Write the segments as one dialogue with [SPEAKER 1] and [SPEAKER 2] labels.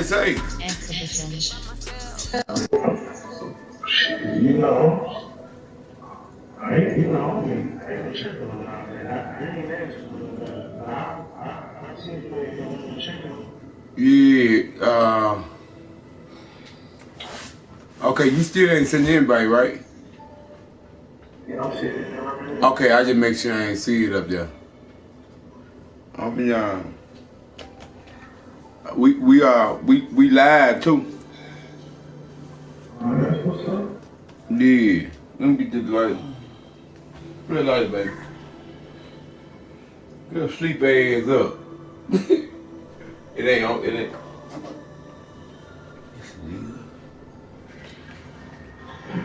[SPEAKER 1] Say.
[SPEAKER 2] Exhibition.
[SPEAKER 3] You know, I ain't, you know, I ain't checking on that, man. I ain't asking but I see you checking.
[SPEAKER 1] Yeah. Okay, you still ain't sending anybody, right?
[SPEAKER 3] Yeah, I'm sitting there right now.
[SPEAKER 1] Okay, I just make sure I ain't see it up there. I'll be we live too.
[SPEAKER 3] That's what's up.
[SPEAKER 1] Yeah. Let me get this light. Red light, baby. Get sleep ass up. It ain't on. It ain't.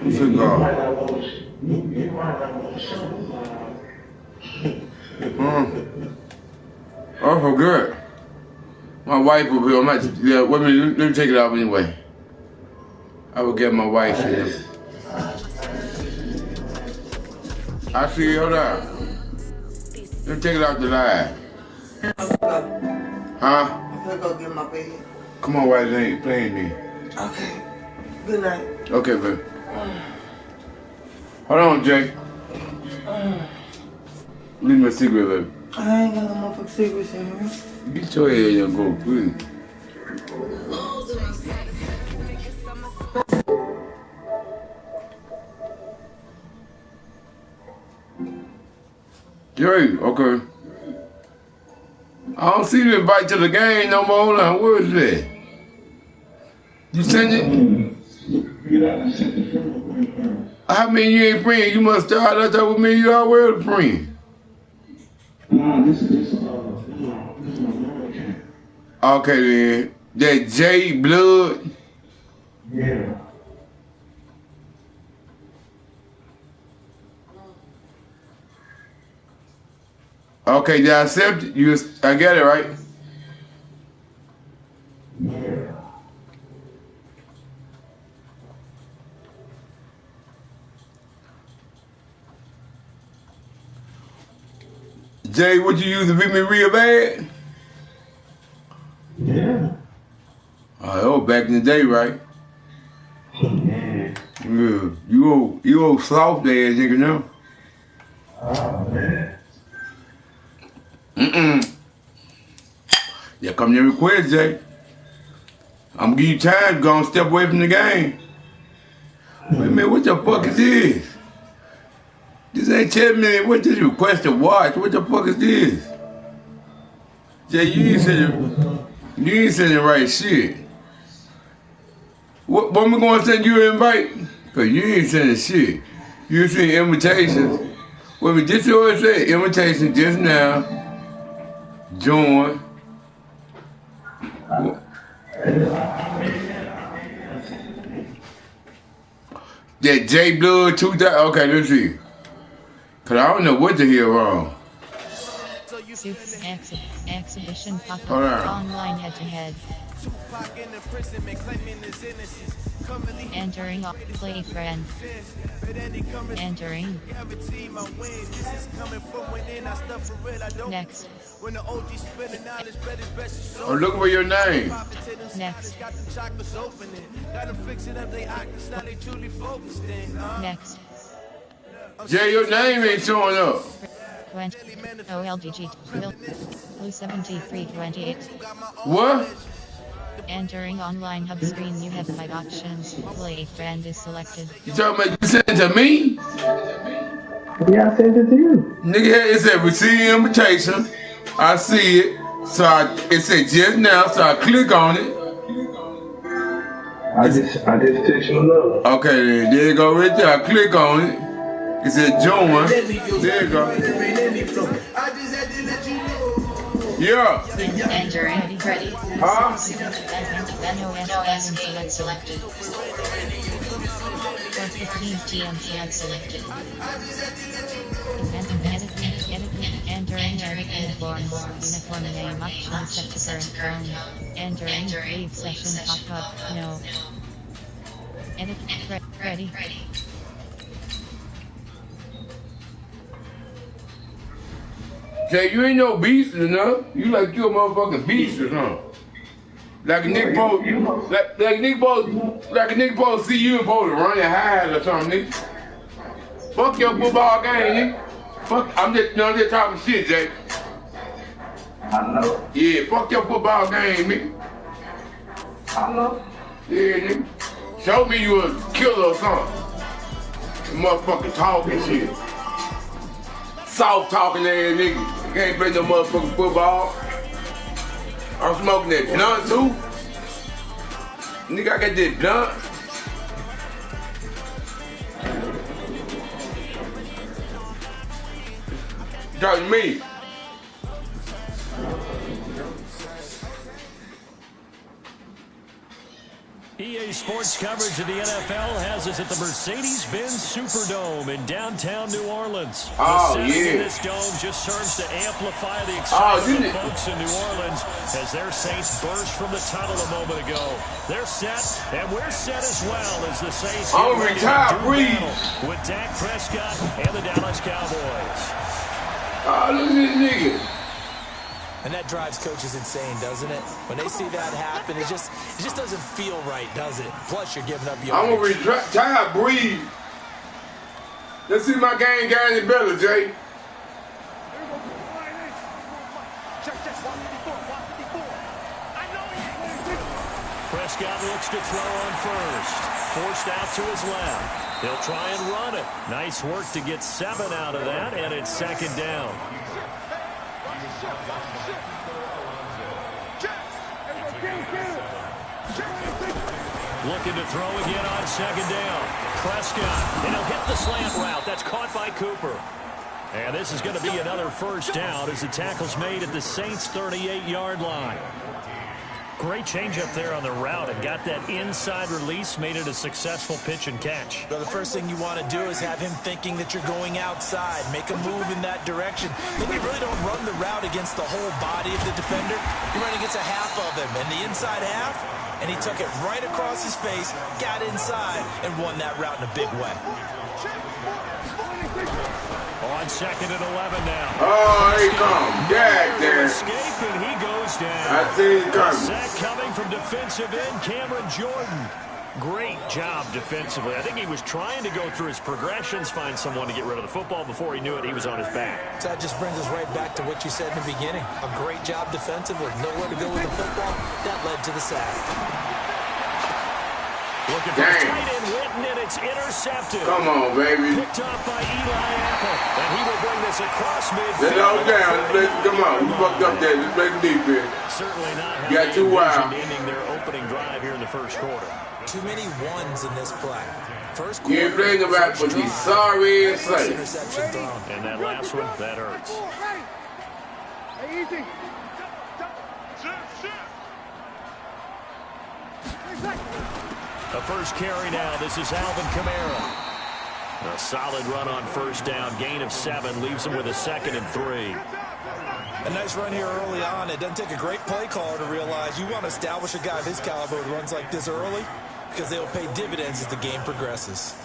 [SPEAKER 1] What's
[SPEAKER 3] You
[SPEAKER 1] it
[SPEAKER 3] might
[SPEAKER 1] called?
[SPEAKER 3] not want to, you might not want to show
[SPEAKER 1] Oh, so good. My wife will be on my. Yeah, wait a minute. Let me take it off anyway. I will get my wife here. I see you. Hold on. Let me take it off the live. Huh?
[SPEAKER 4] I'm gonna go get my bed.
[SPEAKER 1] Come on, why they ain't playing me?
[SPEAKER 4] Okay. Good night.
[SPEAKER 1] Okay, baby. Hold on, Jay. Leave me a cigarette, baby.
[SPEAKER 4] I ain't got no motherfucking cigarettes in here.
[SPEAKER 1] Get your head and go, please. Jay, okay. I don't see the invite to the game no more. Hold on, where is that? You send it? How many you ain't friends? You must start out there with me. You already a friend. Okay then. That J Blood.
[SPEAKER 3] Yeah.
[SPEAKER 1] Okay, did I accept it? You, I got it right.
[SPEAKER 3] Yeah.
[SPEAKER 1] Jay, what you used to beat me real bad?
[SPEAKER 3] Yeah.
[SPEAKER 1] Oh, that was back in the day, right?
[SPEAKER 3] Yeah.
[SPEAKER 1] Yeah. You old soft ass nigga now.
[SPEAKER 3] Oh, man.
[SPEAKER 1] Yeah, come there request, Jay. I'm gonna give you time to go and step away from the game. Wait a minute, what the fuck is this? This ain't 10 minutes. What did you request to watch? What the fuck is this? Jay, you ain't sending the right shit. What we gonna send you an invite? Cause you ain't sending shit. You send invitations. Wait a minute, this always say invitation just now. Join. That J Blood 2000. Okay, let's see. Cause I don't know what the hell wrong.
[SPEAKER 2] Suits exhibition pop-up
[SPEAKER 1] Hold on.
[SPEAKER 2] online head-to-head. Entering play friend. Entering. Next.
[SPEAKER 1] I'm looking for your name.
[SPEAKER 2] Next. Next.
[SPEAKER 1] Jay, your name ain't showing up.
[SPEAKER 2] 20. OLDG. Blue 7328.
[SPEAKER 1] What?
[SPEAKER 2] Entering online hub screen, you have 5 options. Play friend is selected.
[SPEAKER 1] You talking about you sent it to me?
[SPEAKER 3] Yeah, I sent it to you.
[SPEAKER 1] Nigga, it said receive invitation. I see it. So it said just now, so I click on it.
[SPEAKER 3] I just text you love.
[SPEAKER 1] Okay, there you go right there. I click on it. It said join. There you go. Yeah.
[SPEAKER 2] Entering. Ready.
[SPEAKER 1] Huh?
[SPEAKER 2] NOS selected. For 15 PM selected. Entering edit forms. Uniform name option set to current phone. Entering leave session pop-up. No. Edit. Ready.
[SPEAKER 1] Jay, you ain't no beast enough. You like you a motherfucking beast or something. Like a nigga supposed, like a nigga supposed to see you and supposed to run your highs or something, nigga. Fuck your football game, nigga. Fuck, I'm just talking shit, Jay.
[SPEAKER 3] I know.
[SPEAKER 1] Yeah, fuck your football game, nigga.
[SPEAKER 3] I know.
[SPEAKER 1] Yeah, nigga. Show me you a killer or something. Motherfucking talking shit. Soft talking ass nigga. You ain't play no motherfucking football. I'm smoking that blunt too. Nigga, I got that blunt. Talk to me.
[SPEAKER 5] EA Sports coverage of the NFL has us at the Mercedes-Benz Superdome in downtown New Orleans.
[SPEAKER 1] Oh,
[SPEAKER 5] the setting
[SPEAKER 1] yeah.
[SPEAKER 5] in this dome just serves to amplify the excitement of folks in New Orleans as their Saints burst from the tunnel a moment ago. They're set, and we're set as well as the Saints
[SPEAKER 1] I'm
[SPEAKER 5] get ready
[SPEAKER 1] retired,
[SPEAKER 5] to do
[SPEAKER 1] breathe.
[SPEAKER 5] battle with Dak Prescott and the Dallas Cowboys.
[SPEAKER 1] Oh, look at this nigga.
[SPEAKER 6] And that drives coaches insane, doesn't it? When they see that happen, it just doesn't feel right, does it? Plus, you're giving up your.
[SPEAKER 1] I'm gonna retire, breathe. Let's see my game got any better, Jay.
[SPEAKER 5] Prescott looks to throw on first. Forced out to his left. He'll try and run it. Nice work to get 7 out of that, and it's second down. Looking to throw again on second down. Prescott, and he'll hit the slant route. That's caught by Cooper. And this is going to be another first down as the tackle's made at the Saints' 38-yard line. Great change up there on the route and got that inside release, made it a successful pitch and catch.
[SPEAKER 6] So the first thing you want to do is have him thinking that you're going outside, make a move in that direction. Then you really don't run the route against the whole body of the defender. You're running against a half of him, and the inside half, and he took it right across his face, got inside, and won that route in a big way.
[SPEAKER 5] On second and 11 now.
[SPEAKER 1] Oh, here he comes. Jack there.
[SPEAKER 5] Escape, and he goes down.
[SPEAKER 1] I see it coming.
[SPEAKER 5] Sack coming from defensive end Cameron Jordan. Great job defensively. I think he was trying to go through his progressions, find someone to get rid of the football. Before he knew it, he was on his back.
[SPEAKER 6] So that just brings us right back to what you said in the beginning. A great job defensively. Nowhere to go with the football. That led to the sack.
[SPEAKER 5] Looking for tight end Witten, and it's intercepted.
[SPEAKER 1] Come on, baby.
[SPEAKER 5] Picked off by Eli Apple, and he will bring this across midfield.
[SPEAKER 1] Let's all down. Come on. You fucked up there. Let's play the defense.
[SPEAKER 5] Certainly not how
[SPEAKER 1] Got
[SPEAKER 5] they
[SPEAKER 1] too wild.
[SPEAKER 5] envisioned ending their opening drive here in the first quarter.
[SPEAKER 6] Too many ones in this play. First
[SPEAKER 1] You
[SPEAKER 6] quarter,
[SPEAKER 1] ain't playing about but be sorry and
[SPEAKER 6] first
[SPEAKER 1] say.
[SPEAKER 6] interception thrown.
[SPEAKER 5] And that last one, that hurts.
[SPEAKER 7] Hey, easy.
[SPEAKER 5] A first carry now. This is Alvin Kamara. A solid run on first down. Gain of 7 leaves him with a second and 3.
[SPEAKER 6] A nice run here early on. It doesn't take a great play caller to realize you want to establish a guy of his caliber who runs like this early because they will pay dividends as the game progresses.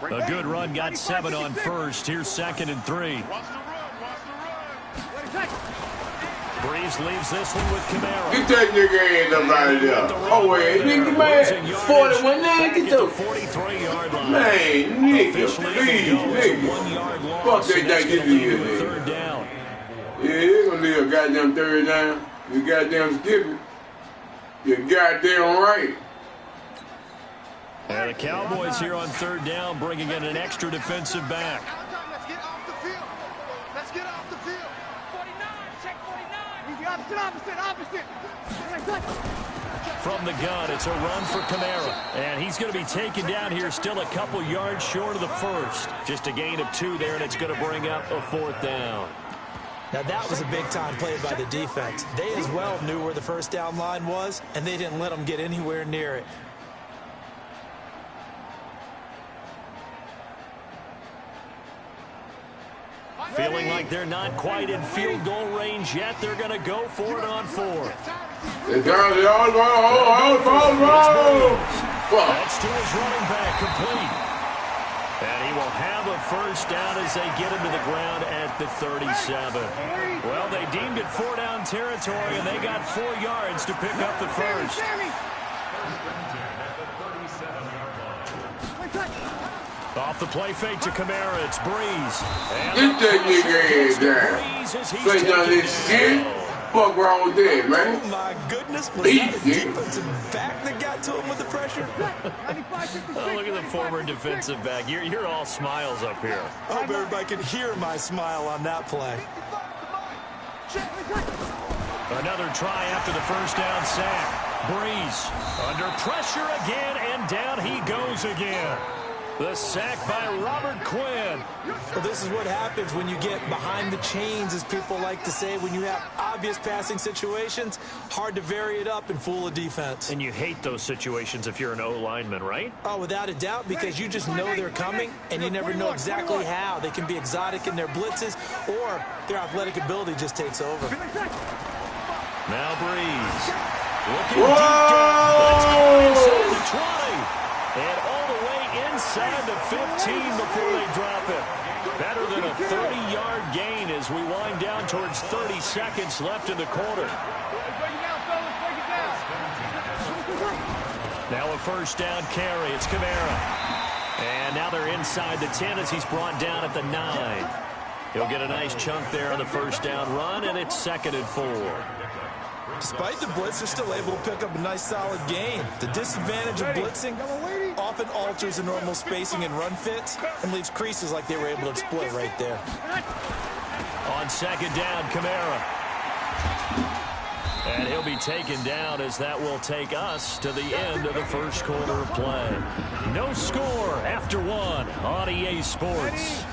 [SPEAKER 5] A good run, got 7 on first. Here's second and 3. Breeze leaves this one with Kamara.
[SPEAKER 1] Get that nigga ass up out of there. Oh, wait. Nigga, man. 41 now. Get the
[SPEAKER 5] 43-yard line.
[SPEAKER 1] man, nigga.
[SPEAKER 5] Officially,
[SPEAKER 1] Please,
[SPEAKER 5] it goes a
[SPEAKER 1] nigga.
[SPEAKER 5] 1-yard loss,
[SPEAKER 1] Fuck that
[SPEAKER 5] and that's
[SPEAKER 1] thing.
[SPEAKER 5] gonna lead
[SPEAKER 1] Get
[SPEAKER 5] to a
[SPEAKER 1] it.
[SPEAKER 5] third down.
[SPEAKER 1] Yeah, you gonna leave a goddamn third down. You goddamn skipping. You're goddamn right.
[SPEAKER 5] And the Cowboys here on third down, bringing in an extra defensive back.
[SPEAKER 7] Let's get off the field. Let's get off the field. 49, check 49. Opposite.
[SPEAKER 5] From the gun, it's a run for Kamara. And he's going to be taken down here, still a couple yards short of the first. Just a gain of 2 there, and it's going to bring up a fourth down.
[SPEAKER 6] Now that was a big-time play by the defense. They as well knew where the first down line was, and they didn't let them get anywhere near it.
[SPEAKER 5] Feeling like they're not quite in field goal range yet. They're going to go for it on fourth.
[SPEAKER 1] It's early. Fuck.
[SPEAKER 5] That's to his running back, complete. And he will have of a first down as they get him to the ground at the 37. Well, they deemed it 4-down territory, and they got 4 yards to pick up the first. Off the play fake to Kamara, it's Breeze.
[SPEAKER 1] Get that nigga ass down. Say none of this shit. Fuck wrong with that, man?
[SPEAKER 6] Oh my goodness, was that a defensive back that got to him with the pressure?
[SPEAKER 5] Oh, look at the former defensive back. You're all smiles up here.
[SPEAKER 6] I hope everybody can hear my smile on that play.
[SPEAKER 5] Another try after the first down sack. Breeze under pressure again, and down he goes again. The sack by Robert Quinn.
[SPEAKER 6] Well, this is what happens when you get behind the chains, as people like to say. When you have obvious passing situations, hard to vary it up and fool a defense.
[SPEAKER 5] And you hate those situations if you're an O-lineman, right?
[SPEAKER 6] Oh, without a doubt, because you just know they're coming, and you never know exactly how. They can be exotic in their blitzes, or their athletic ability just takes over.
[SPEAKER 5] Now Breeze. Looking deep down. Let's go inside the 20. And all the way inside the 15 before they drop it. Better than a 30-yard gain as we wind down towards 30 seconds left in the quarter. Now a first down carry. It's Kamara. And now they're inside the 10 as he's brought down at the 9. He'll get a nice chunk there on the first down run, and it's 2nd and 4.
[SPEAKER 6] Despite the blitz, they're still able to pick up a nice solid gain. The disadvantage of blitzing often alters the normal spacing and run fits and leaves creases like they were able to exploit right there.
[SPEAKER 5] On 2nd down, Kamara. And he'll be taken down as that will take us to the end of the first quarter of play. No score after 1 on EA Sports.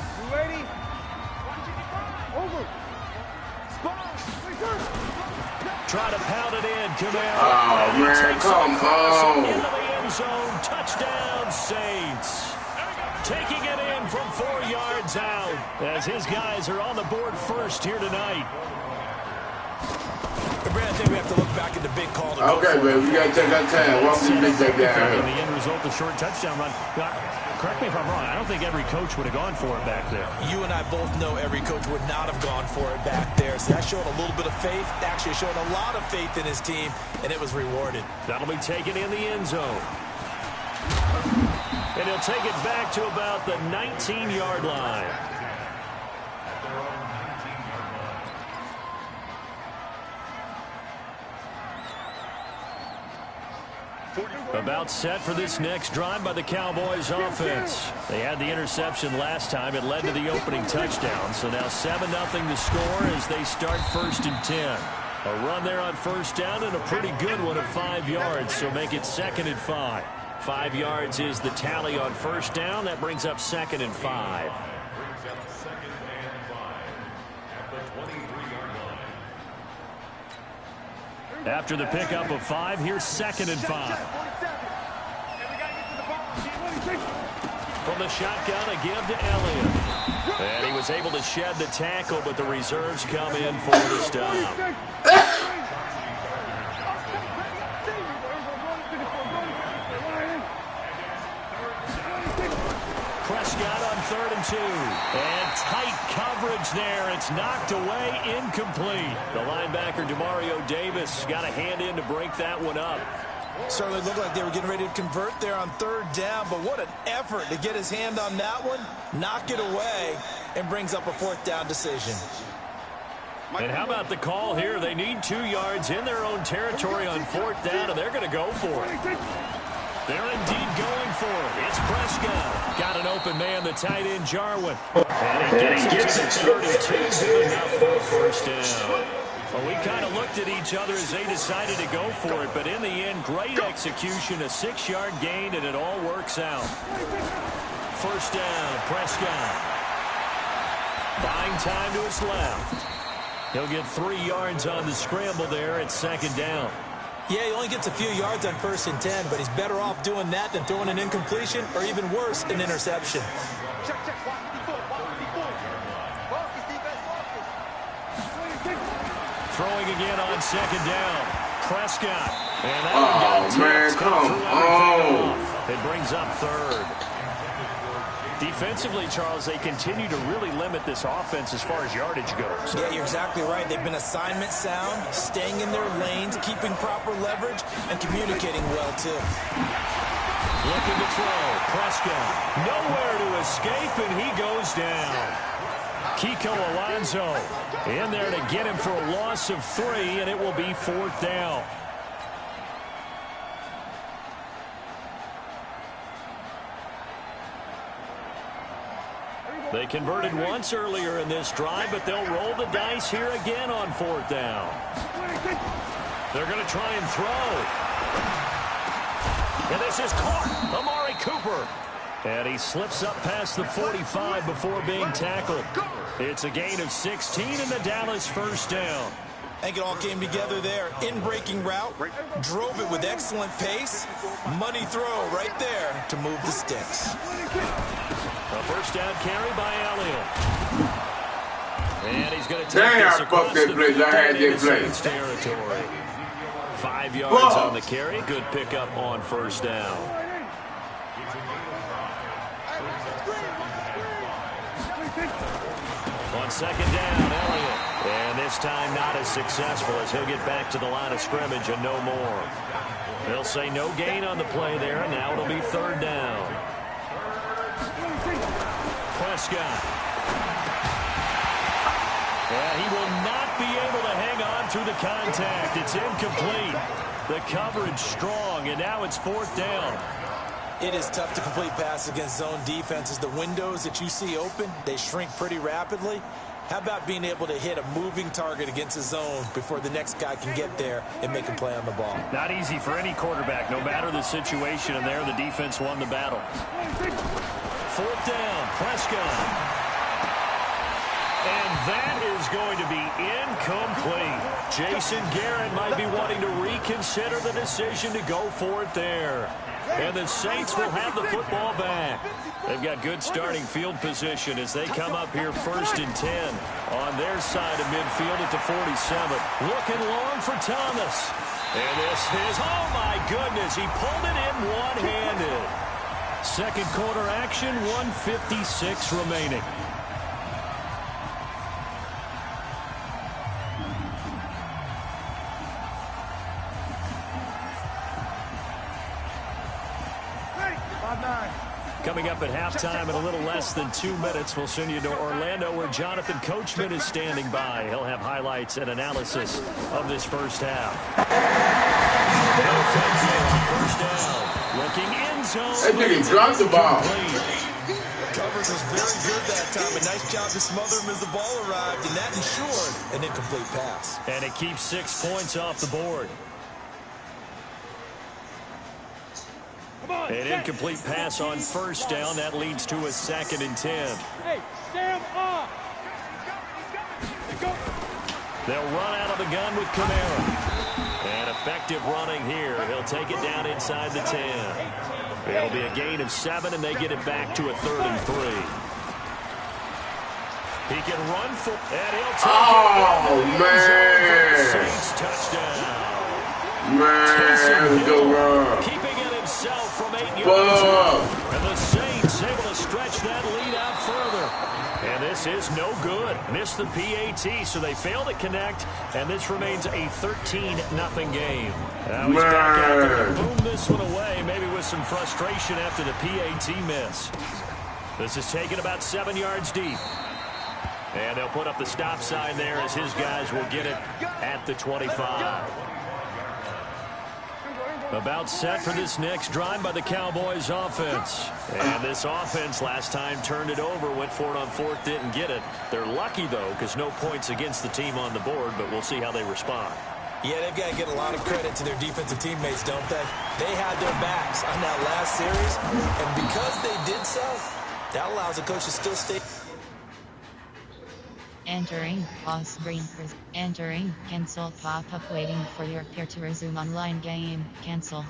[SPEAKER 5] Try to pound it in, Kamara.
[SPEAKER 1] Oh, man, come on.
[SPEAKER 5] Into the end zone, touchdown, Saints. Taking it in from 4 yards out as his guys are on the board first here tonight.
[SPEAKER 6] Brad, I think we have to look back at the big call.
[SPEAKER 1] Okay, baby, we got to take our time. Walk this bitch back down.
[SPEAKER 5] The end result, the short touchdown run. Correct me if I'm wrong. I don't think every coach would have gone for it back there.
[SPEAKER 6] You and I both know every coach would not have gone for it back there. So that showed a little bit of faith. Actually showed a lot of faith in his team, and it was rewarded.
[SPEAKER 5] That'll be taken in the end zone. And he'll take it back to about the 19-yard line. About set for this next drive by the Cowboys offense. They had the interception last time. It led to the opening touchdown. So now 7-0 to score as they start 1st and 10. A run there on first down and a pretty good one of 5 yards. So make it 2nd and 5. 5 yards is the tally on first down. That brings up 2nd and 5. After the pickup of 5, here's 2nd and 5. From the shotgun, a give to Elliott. And he was able to shed the tackle, but the reserves come in for the stop. Prescott on 3rd and 2. And tight coverage there. It's knocked away, incomplete. The linebacker, Demario Davis, got a hand in to break that one up.
[SPEAKER 6] Certainly looked like they were getting ready to convert there on 3rd down, but what an effort to get his hand on that one, knock it away, and brings up a 4th down decision.
[SPEAKER 5] And how about the call here? They need 2 yards in their own territory on 4th down, and they're going to go for it. They're indeed going for it. It's Prescott. Got an open man, the tight end, Jarwin. And he gets it to the 32, enough for 1st down. Well, we kind of looked at each other as they decided to go for it, but in the end, great execution, a 6-yard gain, and it all works out. 1st down, Prescott. Buying time to his left. He'll get 3 yards on the scramble there at 2nd down.
[SPEAKER 6] Yeah, he only gets a few yards on 1st and 10, but he's better off doing that than throwing an incompletion or even worse, an interception.
[SPEAKER 5] Throwing again on 2nd down. Prescott. And that
[SPEAKER 1] oh, man, come on.
[SPEAKER 5] It brings up 3rd. Defensively, Charles, they continue to really limit this offense as far as yardage goes.
[SPEAKER 6] Yeah, you're exactly right. They've been assignment sound, staying in their lanes, keeping proper leverage, and communicating well, too.
[SPEAKER 5] Looking to throw. Prescott. Nowhere to escape, and he goes down. Kiko Alonso in there to get him for a loss of 3, and it will be 4th down. They converted once earlier in this drive, but they'll roll the dice here again on 4th down. They're going to try and throw. And this is caught. Amari Cooper. And he slips up past the 45 before being tackled. It's a gain of 16 in the Dallas 1st down.
[SPEAKER 6] I think it all came together there. In-breaking route, drove it with excellent pace. Money throw right there to move the sticks.
[SPEAKER 5] A 1st down carry by Elliott. And he's going to take
[SPEAKER 1] Dang,
[SPEAKER 5] this
[SPEAKER 1] I
[SPEAKER 5] across
[SPEAKER 1] fucked that
[SPEAKER 5] the
[SPEAKER 1] place. I had
[SPEAKER 5] 50
[SPEAKER 1] that place.
[SPEAKER 5] territory. 5 yards on the carry. Good pickup on 1st down. On 2nd down, Elliott. And this time not as successful as he'll get back to the line of scrimmage and no more. They'll say no gain on the play there, and now it'll be 3rd down. Prescott. And he will not be able to hang on through the contact. It's incomplete. The coverage strong, and now it's 4th down.
[SPEAKER 6] It is tough to complete passes against zone defenses. The windows that you see open, they shrink pretty rapidly. How about being able to hit a moving target against a zone before the next guy can get there and make a play on the ball?
[SPEAKER 5] Not easy for any quarterback, no matter the situation, and there the defense won the battle. 4th down, Prescott. And that is going to be incomplete. Jason Garrett might be wanting to reconsider the decision to go for it there. And the Saints will have the football back. They've got good starting field position as they come up here 1st and 10 on their side of midfield at the 47. Looking long for Thomas. And this is, oh my goodness, he pulled it in one-handed. 2nd quarter action, 1:56 remaining. Coming up at halftime in a little less than 2 minutes, we'll send you to Orlando where Jonathan Coachman is standing by. He'll have highlights and analysis of this 1st half. 1st down. Looking end zone.
[SPEAKER 1] That nigga dropped the ball.
[SPEAKER 6] Coverage was very good that time. A nice job to smother him as the ball arrived, and that ensured an incomplete pass.
[SPEAKER 5] And it keeps 6 points off the board. An incomplete pass on 1st down. That leads to a 2nd and 10.
[SPEAKER 7] Hey, stand up.
[SPEAKER 5] They'll run out of the gun with Kamara. And effective running here. He'll take it down inside the 10. It'll be a gain of 7, and they get it back to a 3rd and 3. He can run for, and he'll take it.
[SPEAKER 1] Man.
[SPEAKER 5] Saints touchdown.
[SPEAKER 1] Man, go run.
[SPEAKER 5] Keeping it himself from 8 yards. And the Saints able to stretch that lead out further. And this is no good. Missed the PAT, so they fail to connect. And this remains a 13-0 game. Now he's back out there to boom this one away, maybe with some frustration after the PAT miss. This is taken about 7 yards deep. And they'll put up the stop sign there as his guys will get it at the 25. About set for this next drive by the Cowboys offense. And this offense last time turned it over, went for it on 4th, didn't get it. They're lucky, though, because no points against the team on the board, but we'll see how they respond.
[SPEAKER 6] Yeah, they've got to get a lot of credit to their defensive teammates, don't they? They had their backs on that last series, and because they did so, that allows the coach to still stay.
[SPEAKER 2] Entering pause screen. Entering cancel pop-up waiting for your peer to resume online game. Cancel.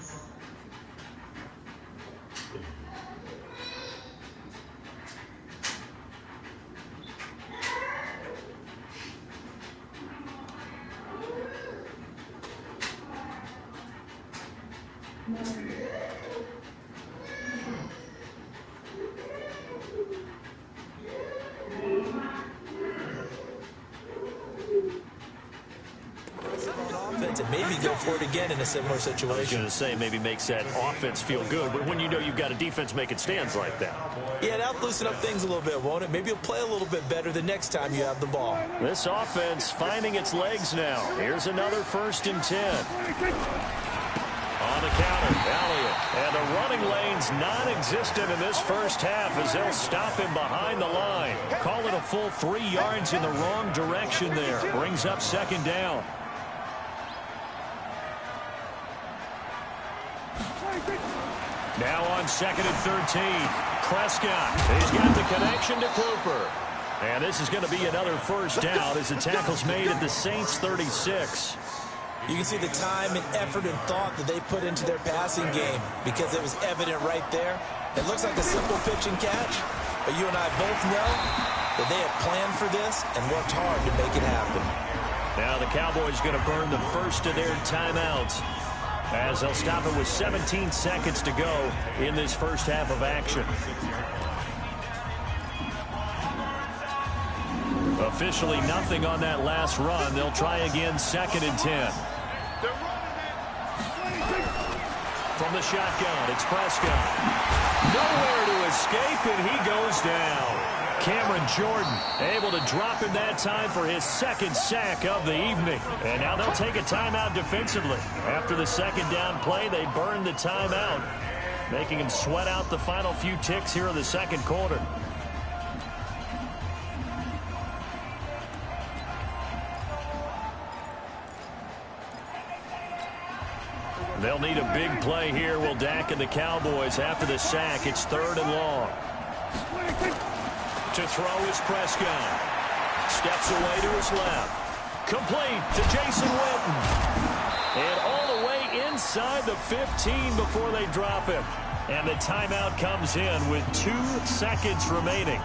[SPEAKER 6] chance and maybe go for it again in a similar situation.
[SPEAKER 5] I was going to say maybe makes that offense feel good, but when you know you've got a defense making stands like that.
[SPEAKER 6] Yeah, that'll loosen up things a little bit, won't it? Maybe you'll play a little bit better the next time you have the ball.
[SPEAKER 5] This offense finding its legs now. Here's another 1st and 10. On the counter, Elliott. And the running lane's non-existent in this first half as they'll stop him behind the line. Call it a full 3 yards in the wrong direction there. Brings up 2nd down. Now on 2nd and 13. Prescott. He's got the connection to Cooper. And this is going to be another 1st down as the tackle's made at the Saints 36.
[SPEAKER 6] You can see the time and effort and thought that they put into their passing game because it was evident right there. It looks like a simple pitch and catch, but you and I both know that they have planned for this and worked hard to make it happen.
[SPEAKER 5] Now the Cowboys going to burn the first of their timeouts as they'll stop it with 17 seconds to go in this first half of action. Officially nothing on that last run. They'll try again 2nd and 10. From the shotgun, it's Prescott. Nowhere to escape, and he goes down. Cameron Jordan able to drop him that time for his 2nd sack of the evening. And now they'll take a timeout defensively. After the 2nd down play, they burn the timeout, making him sweat out the final few ticks here in the 2nd quarter. They'll need a big play here, will Dak and the Cowboys. After the sack, it's 3rd and long. To throw is Prescott. Steps away to his left. Complete to Jason Witten. And all the way inside the 15 before they drop him. And the timeout comes in with 2 seconds remaining.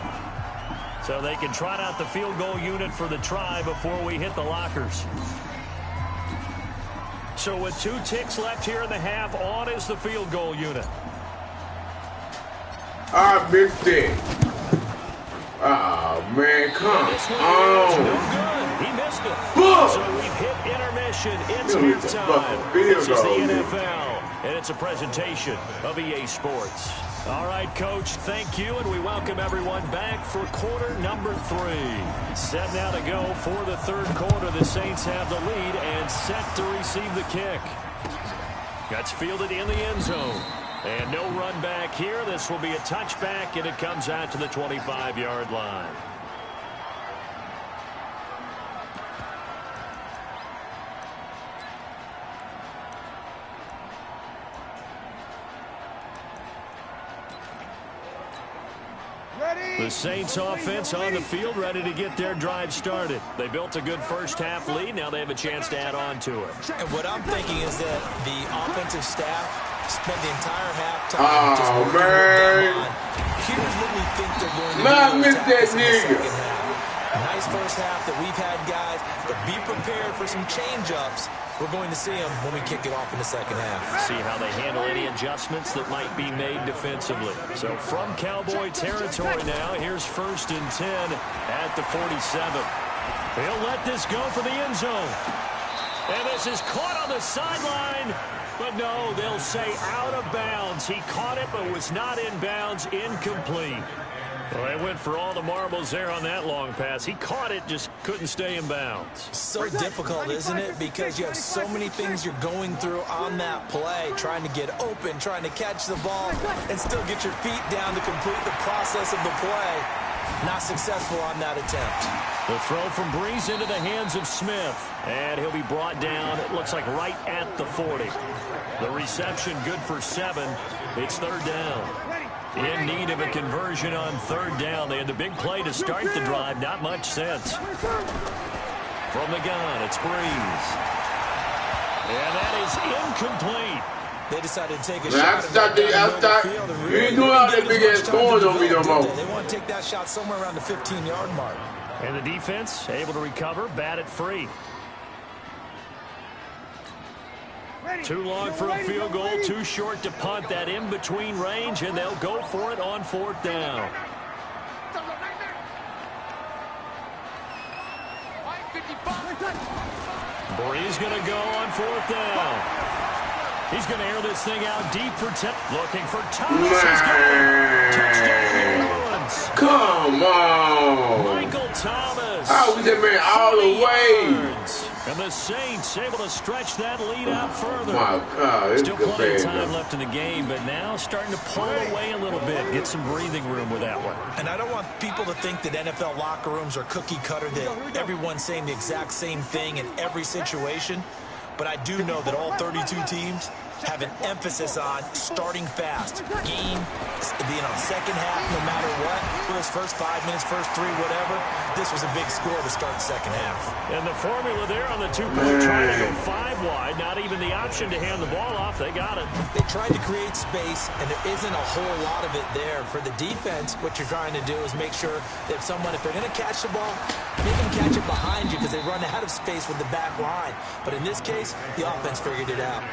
[SPEAKER 5] So they can trot out the field goal unit for the try before we hit the lockers. So with 2 ticks left here in the half, on is the field goal unit.
[SPEAKER 1] I missed it. Oh, man, come on.
[SPEAKER 5] No good. He missed it.
[SPEAKER 1] Boom.
[SPEAKER 5] So we've hit intermission. It's halftime. This is the NFL, and it's a presentation of EA Sports. All right, Coach, thank you, and we welcome everyone back for quarter number 3. Set now to go for the 3rd quarter. The Saints have the lead and set to receive the kick. Gets fielded in the end zone. And no run back here. This will be a touchback, and it comes out to the 25-yard line. The Saints offense on the field, ready to get their drive started. They built a good first half lead. Now they have a chance to add on to it.
[SPEAKER 6] And what I'm thinking is that the offensive staff spent the entire halftime just working with them on. Here's what we think they're going to do in the second half. Nice first half that we've had, guys, but be prepared for some change-ups. We're going to see them when we kick it off in the second half.
[SPEAKER 5] See how they handle any adjustments that might be made defensively. So from Cowboy territory now, here's 1st and 10 at the 47. He'll let this go for the end zone. And this is caught on the sideline. But no, they'll say out of bounds. He caught it but was not in bounds, incomplete. Well, they went for all the marbles there on that long pass. He caught it, just couldn't stay in bounds.
[SPEAKER 6] So difficult, isn't it? Because you have so many things you're going through on that play, trying to get open, trying to catch the ball, and still get your feet down to complete the process of the play. Not successful on that attempt.
[SPEAKER 5] The throw from Breeze into the hands of Smith. And he'll be brought down, it looks like right at the 40. The reception good for 7. It's 3rd down. In need of a conversion on 3rd down. They had the big play to start the drive. Not much sense. From the gun, it's Breeze. And that is incomplete.
[SPEAKER 6] They decided to take a shot.
[SPEAKER 1] You ain't doing all that big ass going on me no more.
[SPEAKER 6] They want to take that shot somewhere around the 15-yard mark.
[SPEAKER 5] And the defense able to recover, bat it free. Too long for a field goal, too short to punt. That in-between range, and they'll go for it on 4th down. Breeze going to go on 4th down. He's going to air this thing out deep for 10. Looking for Thomas. He's got it. Touchdown, New Orleans.
[SPEAKER 1] Come on.
[SPEAKER 5] Michael Thomas.
[SPEAKER 1] How was that man all the way?
[SPEAKER 5] And the Saints able to stretch that lead out further.
[SPEAKER 1] My God,
[SPEAKER 5] Still plenty of time left in the game, but now starting to pull away a little bit. Get some breathing room with that one.
[SPEAKER 6] And I don't want people to think that NFL locker rooms are cookie cutter, that everyone's saying the exact same thing in every situation. But I do know that all 32 teams have an emphasis on starting fast. Game, being on second half, no matter what. Those first 5 minutes, first 3, whatever. This was a big score to start the second half.
[SPEAKER 5] And the formula there on the 2-point try to go 5 wide. Not even the option to hand the ball off. They got it.
[SPEAKER 6] They tried to create space, and there isn't a whole lot of it there. For the defense, what you're trying to do is make sure that if they're going to catch the ball, make them catch it behind you because they run out of space with the back line. But in this case, the offense figured it out.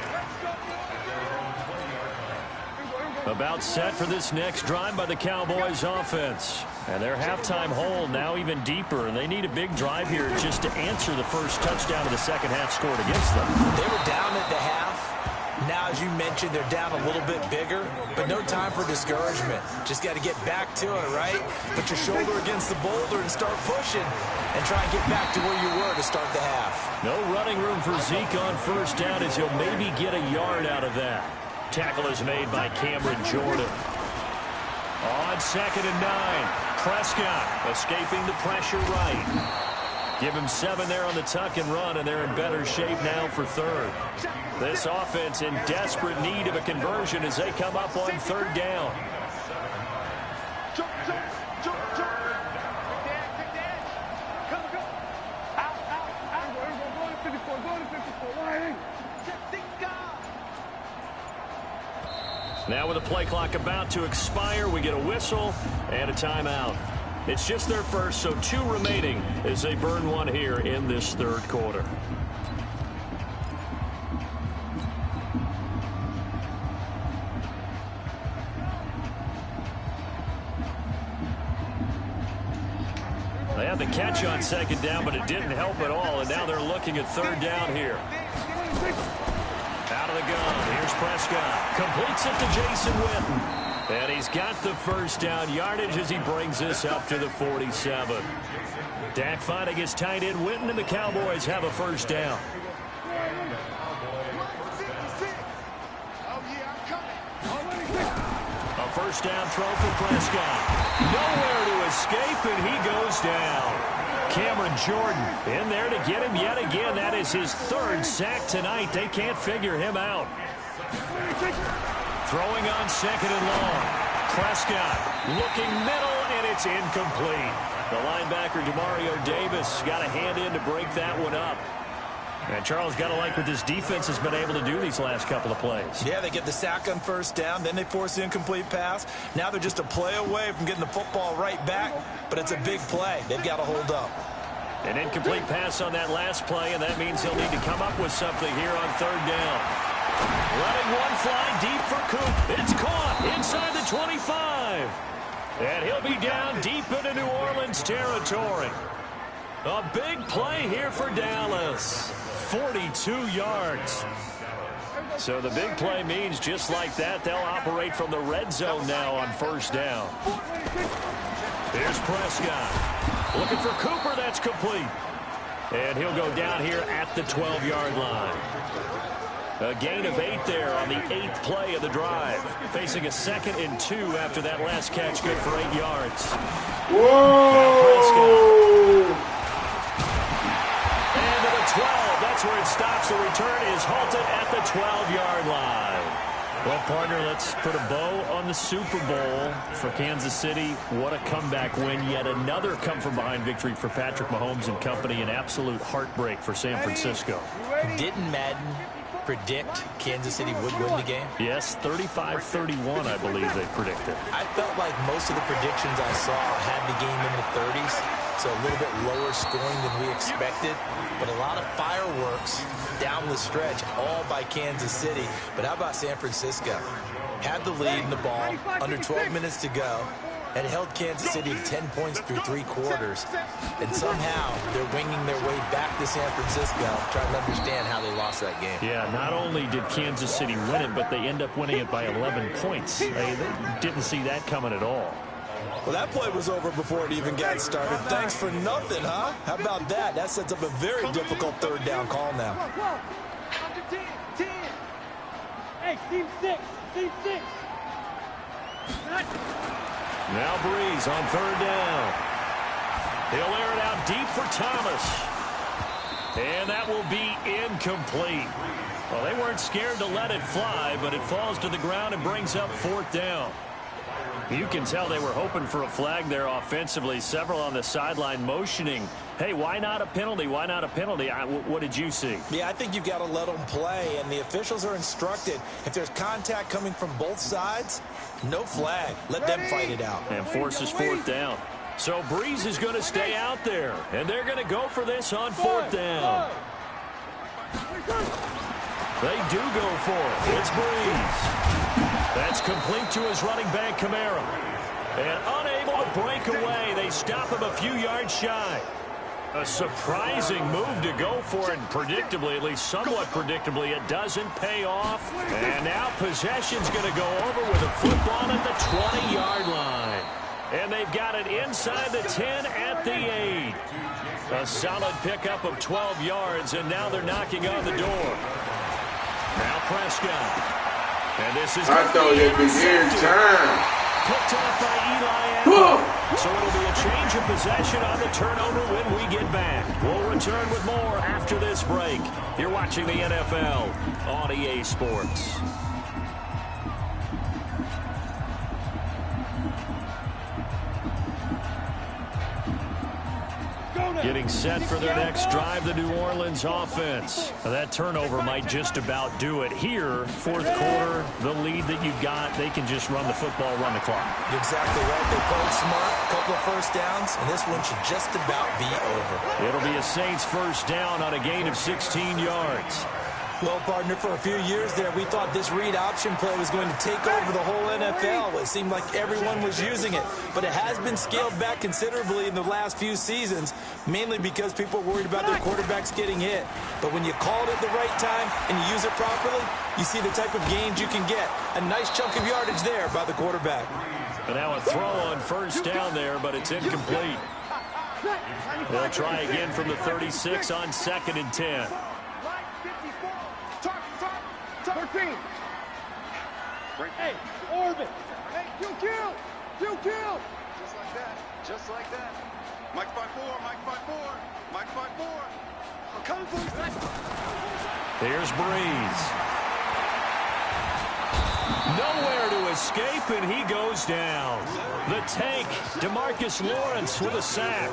[SPEAKER 5] About set for this next drive by the Cowboys offense. And their halftime hole now even deeper. And they need a big drive here just to answer the first touchdown of the second half scored against them.
[SPEAKER 6] They were down at the half. Now, as you mentioned, they're down a little bit bigger. But no time for discouragement. Just got to get back to it, right? Put your shoulder against the boulder and start pushing. And try and get back to where you were to start the half.
[SPEAKER 5] No running room for Zeke on first down as he'll maybe get a yard out of that. Tackle is made by Cameron Jordan. On 2nd and 9. Prescott escaping the pressure right. Give him 7 there on the tuck and run, and they're in better shape now for 3rd. This offense in desperate need of a conversion as they come up on 3rd down. Now with the play clock about to expire, we get a whistle and a timeout. It's just their first, so 2 remaining as they burn 1 here in this 3rd quarter. They had the catch on 2nd down, but it didn't help at all, and now they're looking at 3rd down here. Out of the gun, here's Prescott. Completes it to Jason Witten. And he's got the first down yardage as he brings this up to the 47. Dak finding his tight end Witten, and the Cowboys have a first down. A first down throw for Prescott. Nowhere to escape, and he goes down. Cameron Jordan in there to get him yet again. That is his 3rd sack tonight. They can't figure him out. Throwing on 2nd and long. Prescott looking middle, and it's incomplete. The linebacker, Demario Davis, got a hand in to break that one up. And Charles, got to like what this defense has been able to do these last couple of plays.
[SPEAKER 6] Yeah, they get the sack on first down, then they force the incomplete pass. Now they're just a play away from getting the football right back, but it's a big play. They've got to hold up.
[SPEAKER 5] An incomplete pass on that last play, and that means he'll need to come up with something here on 3rd down. Letting one fly deep for Coop. It's caught inside the 25. And he'll be down deep into New Orleans territory. A big play here for Dallas. 42 yards. So the big play means just like that, they'll operate from the red zone now on first down. Here's Prescott. Looking for Cooper, that's complete. And he'll go down here at the 12-yard line. A gain of 8 there on the 8th play of the drive. Facing a 2nd and 2 after that last catch, good for 8 yards.
[SPEAKER 1] Whoa!
[SPEAKER 5] And to the 12, that's where it stops. The return is halted at the 12-yard line. Well, partner, let's put a bow on the Super Bowl for Kansas City. What a comeback win. Yet another come-from-behind victory for Patrick Mahomes and company. An absolute heartbreak for San Francisco.
[SPEAKER 6] Didn't Madden predict Kansas City would win the game?
[SPEAKER 5] Yes, 35-31, I believe they predicted.
[SPEAKER 6] I felt like most of the predictions I saw had the game in the 30s, so a little bit lower scoring than we expected. But a lot of fireworks down the stretch, all by Kansas City. But how about San Francisco? Had the lead in the ball, under 12 minutes to go. It held Kansas City to 10 points through 3 quarters. And somehow they're winging their way back to San Francisco, trying to understand how they lost that game.
[SPEAKER 5] Yeah, not only did Kansas City win it, but they end up winning it by 11 points. They didn't see that coming at all.
[SPEAKER 6] Well, that play was over before it even got started. Thanks for nothing, huh? How about that? That sets up a very difficult third down call now.
[SPEAKER 7] Under 10, 10. Hey, team 6, team 6.
[SPEAKER 5] Now Breeze on third down. He'll air it out deep for Thomas. And that will be incomplete. Well, they weren't scared to let it fly, but it falls to the ground and brings up fourth down. You can tell they were hoping for a flag there offensively. Several on the sideline motioning, hey, why not a penalty? Why not a penalty? What did you see?
[SPEAKER 6] Yeah, I think you've got to let them play, and the officials are instructed. If there's contact coming from both sides, no flag. Let them fight it out.
[SPEAKER 5] And forces fourth down. So Breeze is going to stay out there, and they're going to go for this on fourth down. They do go for it. It's Breeze. That's complete to his running back, Kamara. And unable to break away. They stop him a few yards shy. A surprising move to go for it. Predictably, at least somewhat predictably, it doesn't pay off. And now possession's going to go over with a football at the 20-yard line. And they've got it inside the 10 at the 8. A solid pickup of 12 yards, and now they're knocking on the door. Now Prescott. And this is
[SPEAKER 1] I thought it'd be here time.
[SPEAKER 5] Picked off by Eli Apple. So it'll be a change of possession on the turnover when we get back. We'll return with more after this break. You're watching the NFL on EA Sports. Getting set for their next drive, the New Orleans offense. That turnover might just about do it. Here, fourth quarter, the lead that you've got, they can just run the football, run the clock.
[SPEAKER 6] Exactly right. They played smart, a couple of first downs, and this one should just about be over.
[SPEAKER 5] It'll be a Saints first down on a gain of 16 yards.
[SPEAKER 6] Well, partner, for a few years there, we thought this read option play was going to take over the whole NFL. It seemed like everyone was using it, but it has been scaled back considerably in the last few seasons, mainly because people are worried about their quarterbacks getting hit. But when you call it at the right time and you use it properly, you see the type of gains you can get. A nice chunk of yardage there by the quarterback.
[SPEAKER 5] And now a throw on first down there, but it's incomplete. They'll try again from the 36 on 2nd and 10.
[SPEAKER 7] 13. Hey, Orbit. Hey, kill. Just like that. Just like that. Mike 5-4. Mike 5-4. Mike 5-4. I'm coming for you.
[SPEAKER 5] Here's Breeze. Nowhere to escape, and he goes down. The tank, DeMarcus Lawrence with a sack.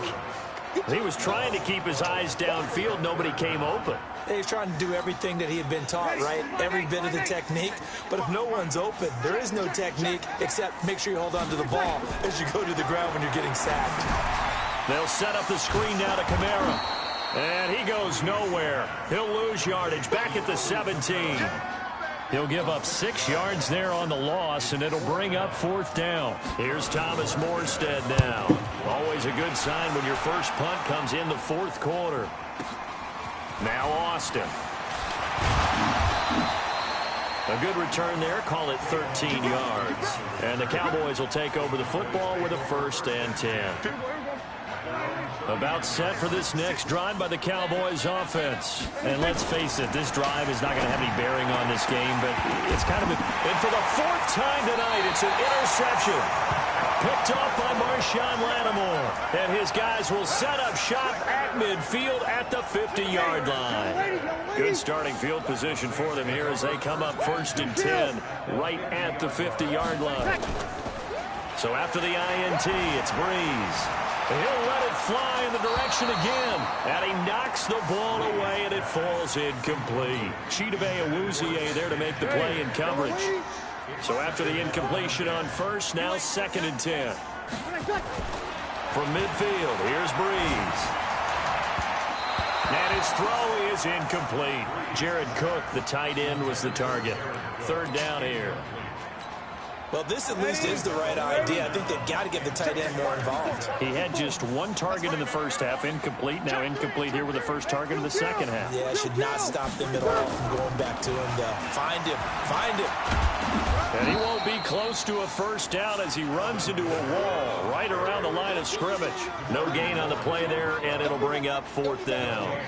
[SPEAKER 5] He was trying to keep his eyes downfield. Nobody came open.
[SPEAKER 6] He's trying to do everything that he had been taught, right? Every bit of the technique. But if no one's open, there is no technique except make sure you hold on to the ball as you go to the ground when you're getting sacked.
[SPEAKER 5] They'll set up the screen now to Kamara. And he goes nowhere. He'll lose yardage back at the 17. He'll give up 6 yards there on the loss, and it'll bring up fourth down. Here's Thomas Morstead now. Always a good sign when your first punt comes in the fourth quarter. Now Austin. A good return there. Call it 13 yards. And the Cowboys will take over the football with a 1st and 10. About set for this next drive by the Cowboys offense. And let's face it, this drive is not going to have any bearing on this game, but it's kind of a... And for the 4th time tonight, it's an interception. Picked off by Marshawn Lattimore. And his guys will set up shop at midfield at the 50-yard line. Good starting field position for them here as they come up 1st and 10 right at the 50-yard line. So after the INT, it's Breeze. He'll let it fly in the direction again. And he knocks the ball away, and it falls incomplete. Chidobe Awuzie there to make the play in coverage. So after the incompletion on first, now 2nd and 10. From midfield, here's Breeze. And his throw is incomplete. Jared Cook, the tight end, was the target. 3rd down here.
[SPEAKER 6] Well, this at least is the right idea. I think they've got to get the tight end more involved.
[SPEAKER 5] He had just one target in the first half, incomplete. Now incomplete here with the first target in the second half.
[SPEAKER 6] Yeah, it should not stop them at all from going back to him to find him. Find him.
[SPEAKER 5] And he won't be close to a first down as he runs into a wall right around the line of scrimmage. No gain on the play there, and it'll bring up fourth down.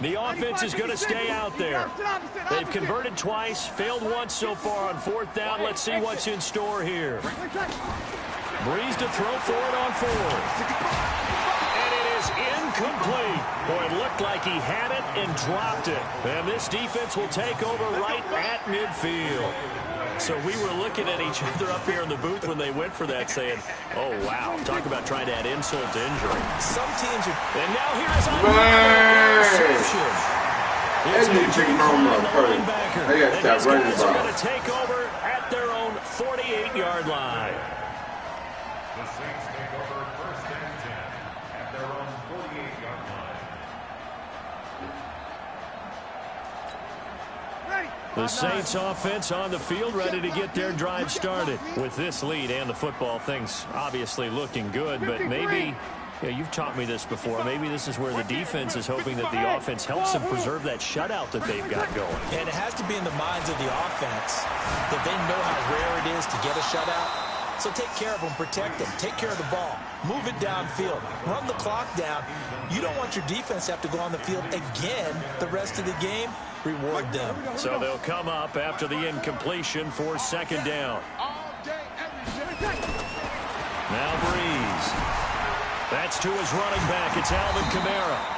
[SPEAKER 5] The offense is going to stay out there. They've converted twice, failed once so far on fourth down. Let's see what's in store here. Breeze to throw for it on fourth. And it is incomplete. Boy, it looked like he had it and dropped it. And this defense will take over right at midfield. So we were looking at each other up here in the booth when they went for that saying, oh, wow, talk about trying to add insult to injury.
[SPEAKER 6] Some teams are...
[SPEAKER 5] And now here's another interception. It's going to be on the linebacker. And these guys are going to take over at their own 48-yard line.
[SPEAKER 8] The Saints take over first and 10 at their own 48-yard line.
[SPEAKER 5] The Saints offense on the field, ready to get their drive started. With this lead and the football, things obviously looking good, but maybe, you've taught me this before, maybe this is where the defense is hoping that the offense helps them preserve that shutout that they've got going.
[SPEAKER 6] And it has to be in the minds of the offense that they know how rare it is to get a shutout. So take care of them, protect them, take care of the ball, move it downfield, run the clock down. You don't want your defense to have to go on the field again the rest of the game. Reward them.
[SPEAKER 5] So they'll come up after the incompletion for second down. Now Breeze. That's to his running back. It's Alvin Kamara.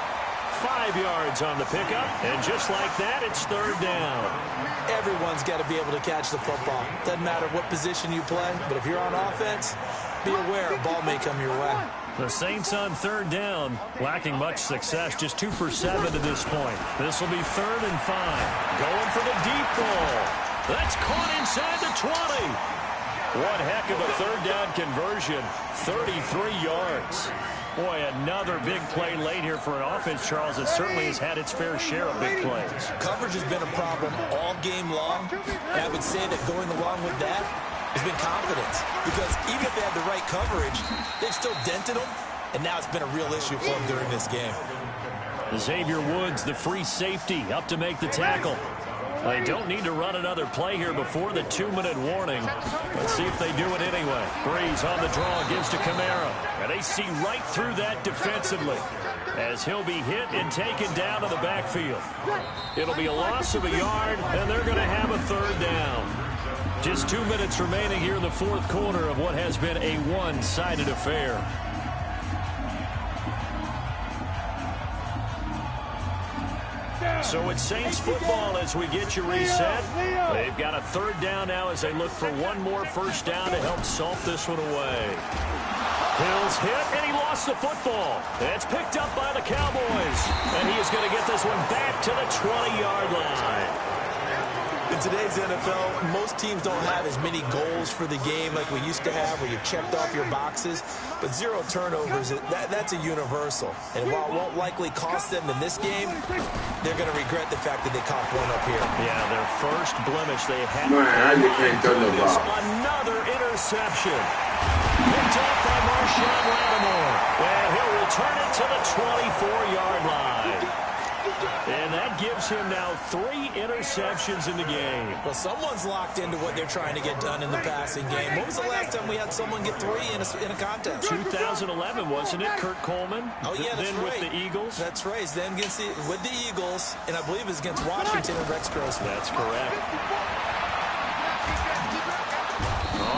[SPEAKER 5] 5 yards on the pickup, and just like that, it's third down.
[SPEAKER 6] Everyone's got to be able to catch the football. Doesn't matter what position you play, but if you're on offense, be aware a ball may come your way.
[SPEAKER 5] The Saints on third down, lacking much success, just 2 for 7 to this point. This will be 3rd and 5. Going for the deep ball. That's caught inside the 20. One heck of a third down conversion, 33 yards. Boy, another big play late here for an offense, Charles, that certainly has had its fair share of big plays.
[SPEAKER 6] Coverage has been a problem all game long, and I would say that going along with that has been confidence. Because even if they had the right coverage, they've still dented them, and now it's been a real issue for them during this game.
[SPEAKER 5] Xavier Woods, the free safety, up to make the tackle. They don't need to run another play here before the 2-minute warning. Let's see if they do it anyway. Breeze on the draw, gives to Kamara. And they see right through that defensively as he'll be hit and taken down to the backfield. It'll be a loss of a yard, and they're going to have a third down. Just 2 minutes remaining here in the fourth quarter of what has been a one-sided affair. So it's Saints football as we get you reset. They've got a third down now as they look for one more first down to help salt this one away. Hill's hit, and he lost the football. It's picked up by the Cowboys. And he is going to get this one back to the 20-yard line.
[SPEAKER 6] In today's NFL, most teams don't have as many goals for the game like we used to have where you checked off your boxes. But 0 turnovers, that's a universal. And while it won't likely cost them in this game, they're going to regret the fact that they caught one up here.
[SPEAKER 5] Yeah, their first blemish they had.
[SPEAKER 1] Man, I just can't throw the ball.
[SPEAKER 5] Another interception. Picked up by Marshawn Lattimore. And he'll return it to the 24-yard line. And that gives him now 3 interceptions in the game.
[SPEAKER 6] Well, someone's locked into what they're trying to get done in the passing game. When was the last time we had someone get 3 in a contest?
[SPEAKER 5] 2011, wasn't it? Kurt Coleman.
[SPEAKER 6] Oh, yeah, that's
[SPEAKER 5] then
[SPEAKER 6] right.
[SPEAKER 5] With the Eagles.
[SPEAKER 6] That's right. Then with the Eagles, and I believe it's against Washington and Rex Grossman.
[SPEAKER 5] That's correct.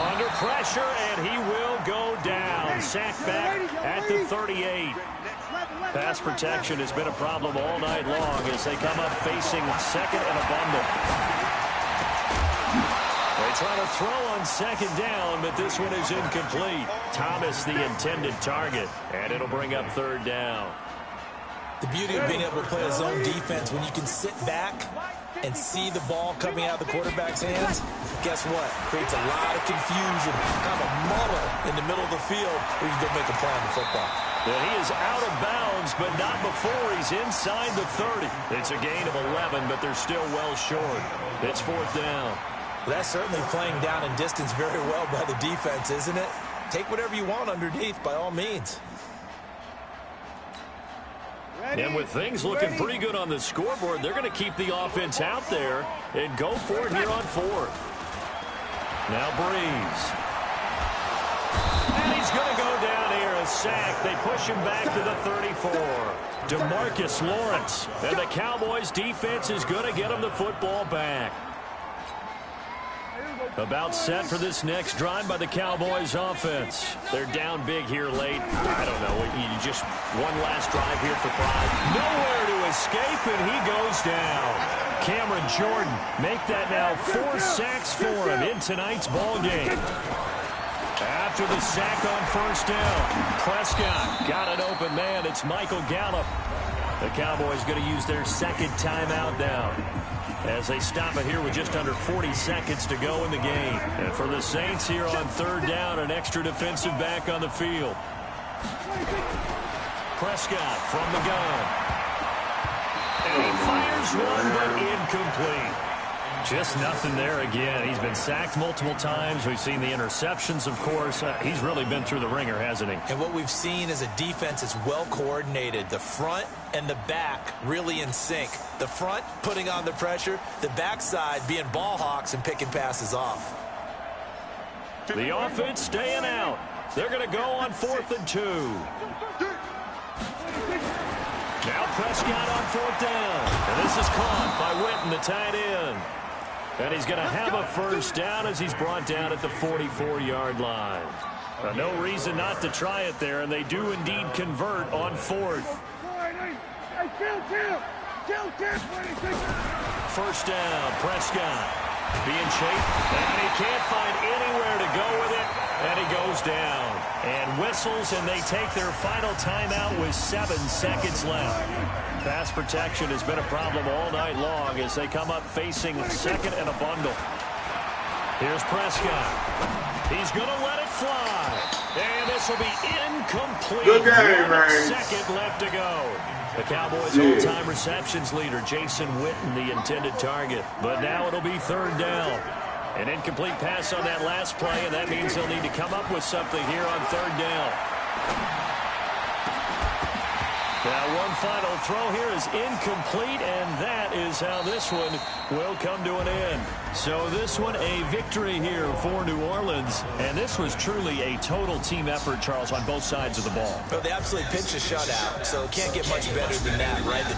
[SPEAKER 5] Under pressure, and he will go down. Sacked back at the 38. Pass protection has been a problem all night long as they come up facing second and abundant. They try to throw on second down, but this one is incomplete. Thomas, the intended target, and it'll bring up third down.
[SPEAKER 6] The beauty of being able to play a zone defense when you can sit back and see the ball coming out of the quarterback's hands, guess what? Creates a lot of confusion, kind of a muddle in the middle of the field where you can go make a play on the football.
[SPEAKER 5] Well, he is out of bounds, but not before he's inside the 30. It's a gain of 11, but they're still well short. It's fourth down.
[SPEAKER 6] That's certainly playing down and distance very well by the defense, isn't it? Take whatever you want underneath, by all means.
[SPEAKER 5] And with things looking pretty good on the scoreboard, they're going to keep the offense out there and go for it here on fourth. Now Breeze. And he's going to go down here, a sack. They push him back to the 34. DeMarcus Lawrence. And the Cowboys defense is going to get him the football back. About set for this next drive by the Cowboys offense. They're down big here late. I don't know. You just one last drive here for pride. Nowhere to escape, and he goes down. Cameron Jordan make that now 4 sacks for him in tonight's ball game. After the sack on first down, Prescott got an open man. It's Michael Gallup. The Cowboys going to use their second timeout now, as they stop it here with just under 40 seconds to go in the game. And for the Saints here on third down, an extra defensive back on the field. Prescott from the gun. And he fires one, but incomplete. Just nothing there again. He's been sacked multiple times. We've seen the interceptions, of course. He's really been through the ringer, hasn't he?
[SPEAKER 6] And what we've seen is a defense that's well coordinated. The front and the back really in sync. The front putting on the pressure, the backside being ball hawks and picking passes off.
[SPEAKER 5] The offense staying out. They're going to go on 4th and 2. Now Prescott on 4th down. And this is caught by Witten, the tight end. And he's going to have a first down as he's brought down at the 44-yard line. No reason not to try it there, and they do indeed convert on 4th. First down, Prescott being chased, and he can't find anywhere to go with it, and he goes down. And whistles, and they take their final timeout with 7 seconds left. Pass protection has been a problem all night long as they come up facing second and a bundle. Here's Prescott. He's going to let it fly. And this will be incomplete.
[SPEAKER 1] Good game, man.
[SPEAKER 5] Second left to go. The Cowboys' all-time receptions leader, Jason Witten, the intended target. But now it'll be third down. An incomplete pass on that last play, and that means they'll need to come up with something here on third down. Now one final throw here is incomplete, and that is how this one will come to an end. So this one a victory here for New Orleans, and this was truly a total team effort, Charles, on both sides of the ball.
[SPEAKER 6] Well, they absolutely pitched a shutout, so it can't get much better than that, right?